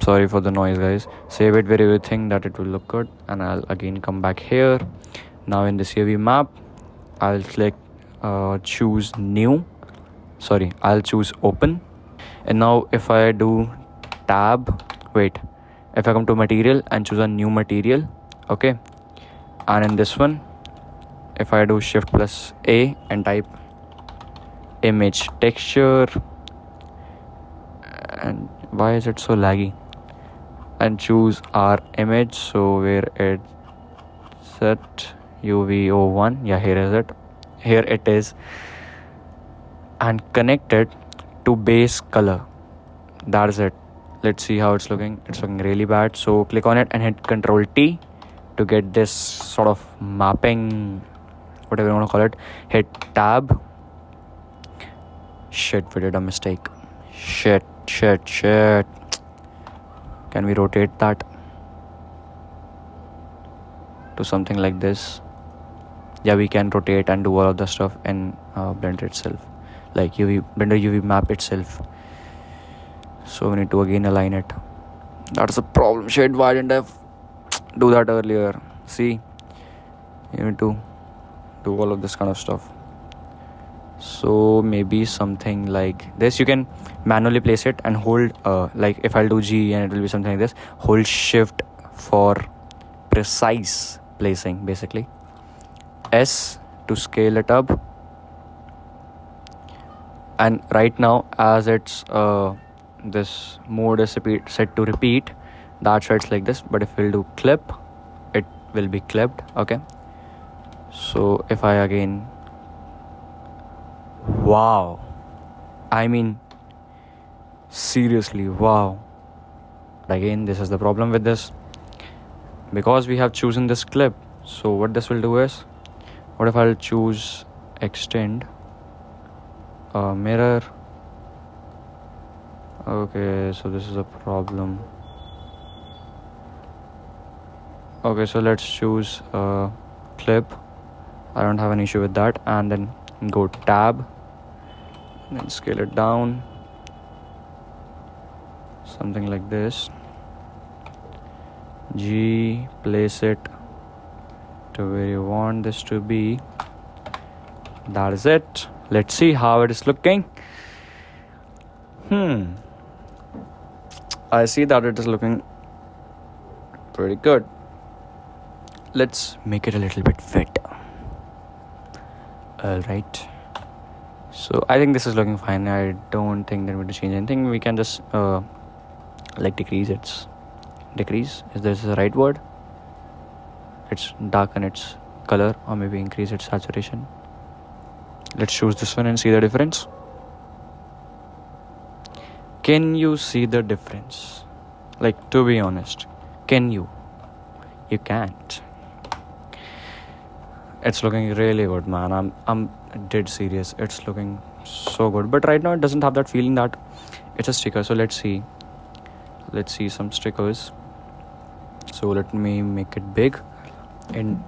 Sorry for the noise, guys. Save it wherever you think that it will look good, and I'll again come back here. Now in this UV map, I'll click choose new. Sorry, I'll choose open. And now if I do tab, if I come to material and choose a new material, okay, and in this one, if I do shift plus A and type image texture, and why is it so laggy, and choose our image, so where it's set UV01, yeah, here it is, and connect it to base color. That's it. Let's see how it's looking. It's looking really bad, so click on it and hit Ctrl T to get this sort of mapping, whatever you want to call it. Hit tab. Shit, we did a mistake. Shit. Can we rotate that to something like this? Yeah, we can rotate and do all of the stuff in Blender itself, like Blender UV map itself. So we need to again align it. That's the problem. Shit, why didn't I do that earlier? See, you need to do all of this kind of stuff. So maybe something like this. You can manually place it and hold like if I'll do G and it will be something like this. Hold shift for precise placing, basically. S to scale it up. And right now, as it's this mode is set to repeat, that's why it's like this. But if we'll do clip, it will be clipped. Okay, so if I again, wow, I mean seriously, wow. Again, this is the problem with this, because we have chosen this clip. So what this will do is, what if I'll choose extend mirror? Okay, so this is a problem. Okay, so let's choose clip. I don't have an issue with that. And then go tab and then scale it down, something like this. G, place it to where you want this to be. That is it. Let's see how it is looking. I see that it is looking pretty good. Let's make it a little bit fit. Alright. So I think this is looking fine. I don't think that we need to change anything. We can just like decrease its decrease. Is this the right word? It's darken its color, or maybe increase its saturation. Let's choose this one and see the difference. Can you see the difference? Like, to be honest, can you? You can't. It's looking really good, man. I'm dead serious. It's looking so good. But right now it doesn't have that feeling that it's a sticker. So let's see some stickers. So let me make it big, and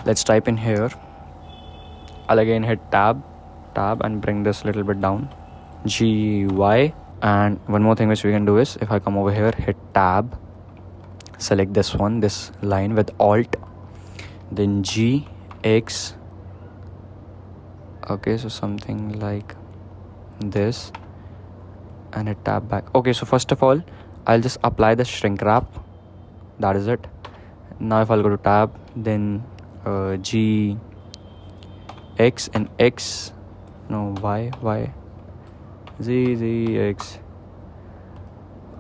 let's type in here. I'll again hit tab and bring this a little bit down, GY. And one more thing which we can do is, if I come over here, hit tab, select this line with alt, then GX. Okay, so something like this, and hit tab back. Okay, so first of all, I'll just apply the shrink wrap. That is it. Now if I'll go to tab, then G, X and X, no, Y, Z, X.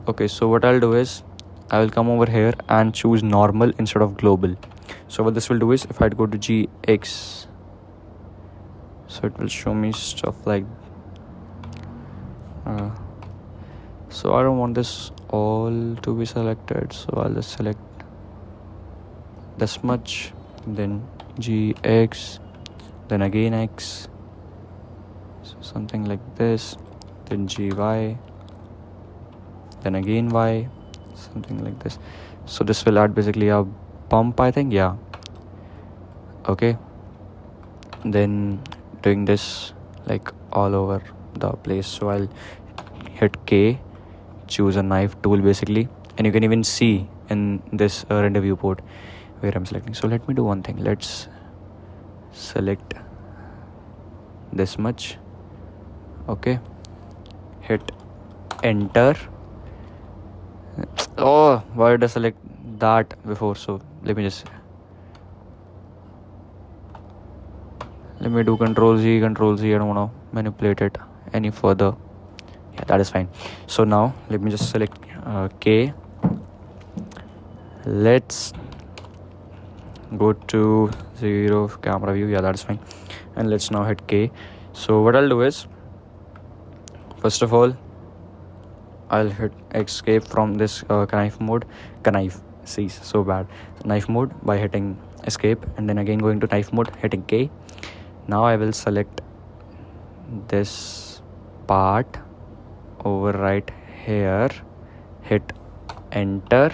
Okay, so what I'll do is, I will come over here and choose normal instead of global. So what this will do is, if I go to GX, so it will show me stuff like so I don't want this all to be selected, so I'll just select this much, then GX, then again X, so something like this, then GY, then again Y, something like this. So this will add basically a bump, I think. Yeah, okay. Then doing this like all over the place, so I'll hit K, choose a knife tool basically, and you can even see in this render viewport where I'm selecting. So let me do one thing. Let's select this much. Okay, hit enter. Oh, why did I select that before? So let me do Control Z. I don't want to manipulate it any further. Yeah, that is fine. So now let me just select K. Let's go to 0 camera view. Yeah, that's fine. And let's now hit K. So what I'll do is, first of all, I'll hit escape from this knife mode. Knife, see, so bad. Knife mode by hitting escape, and then again going to knife mode, hitting K. Now I will select this part over right here, hit enter.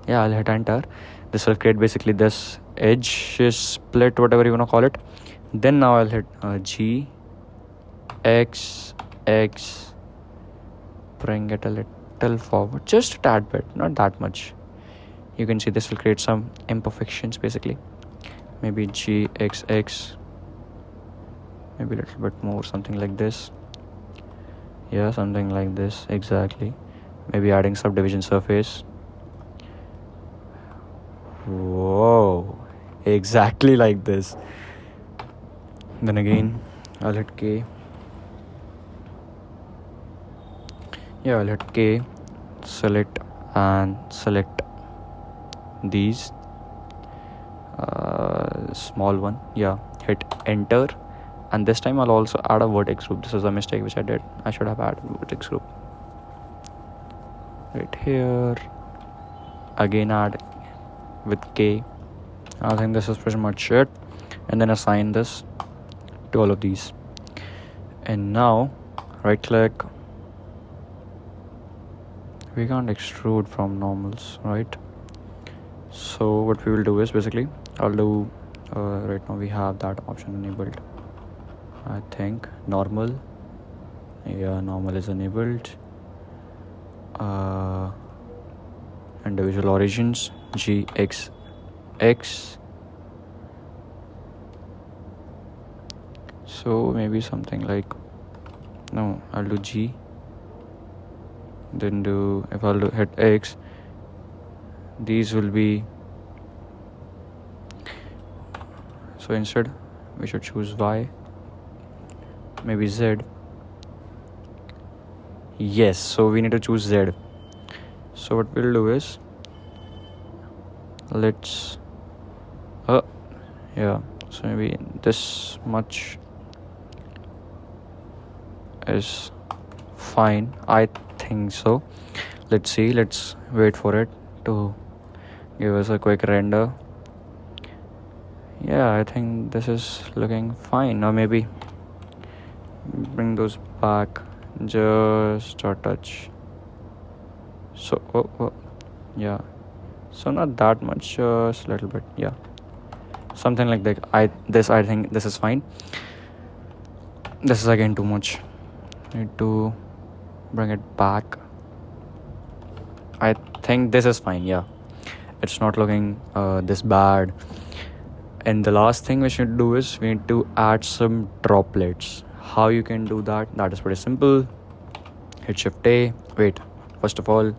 Yeah, I'll hit enter. This will create basically this edge split, whatever you want to call it. Then now I'll hit G, X, X, bring it a little forward, just a tad bit, not that much. You can see this will create some imperfections basically. Maybe G, X, X, maybe a little bit more, something like this. Yeah, something like this, exactly. Maybe adding subdivision surface. Whoa, exactly like this. Then again I'll hit K. Yeah, I'll hit K, select these small one. Yeah, hit enter, and this time I'll also add a vertex group. This is a mistake which I did. I should have added a vertex group right here. Again add with K. I think this is pretty much it, and then assign this to all of these. And now right click. We can't extrude from normals, right? So what we will do is basically I'll do right now we have that option enabled. I think normal. Yeah, normal is enabled. Individual origins, G, X, X. So maybe something like, no, I'll do G. Then if I'll hit X, these will be, so instead we should choose Y, maybe Z. Yes, so we need to choose Z. So what we'll do is, let's yeah, so maybe this much is fine, I think so. Let's see, let's wait for it to give us a quick render. Yeah, I think this is looking fine. Or maybe bring those back just a touch. So yeah, so not that much, just a little bit. Yeah, something like that. I think this is fine. This is again too much. Need to bring it back. I think this is fine. Yeah, it's not looking this bad. And the last thing we should do is we need to add some droplets. How you can do that? That is pretty simple. Hit Shift A. Wait, first of all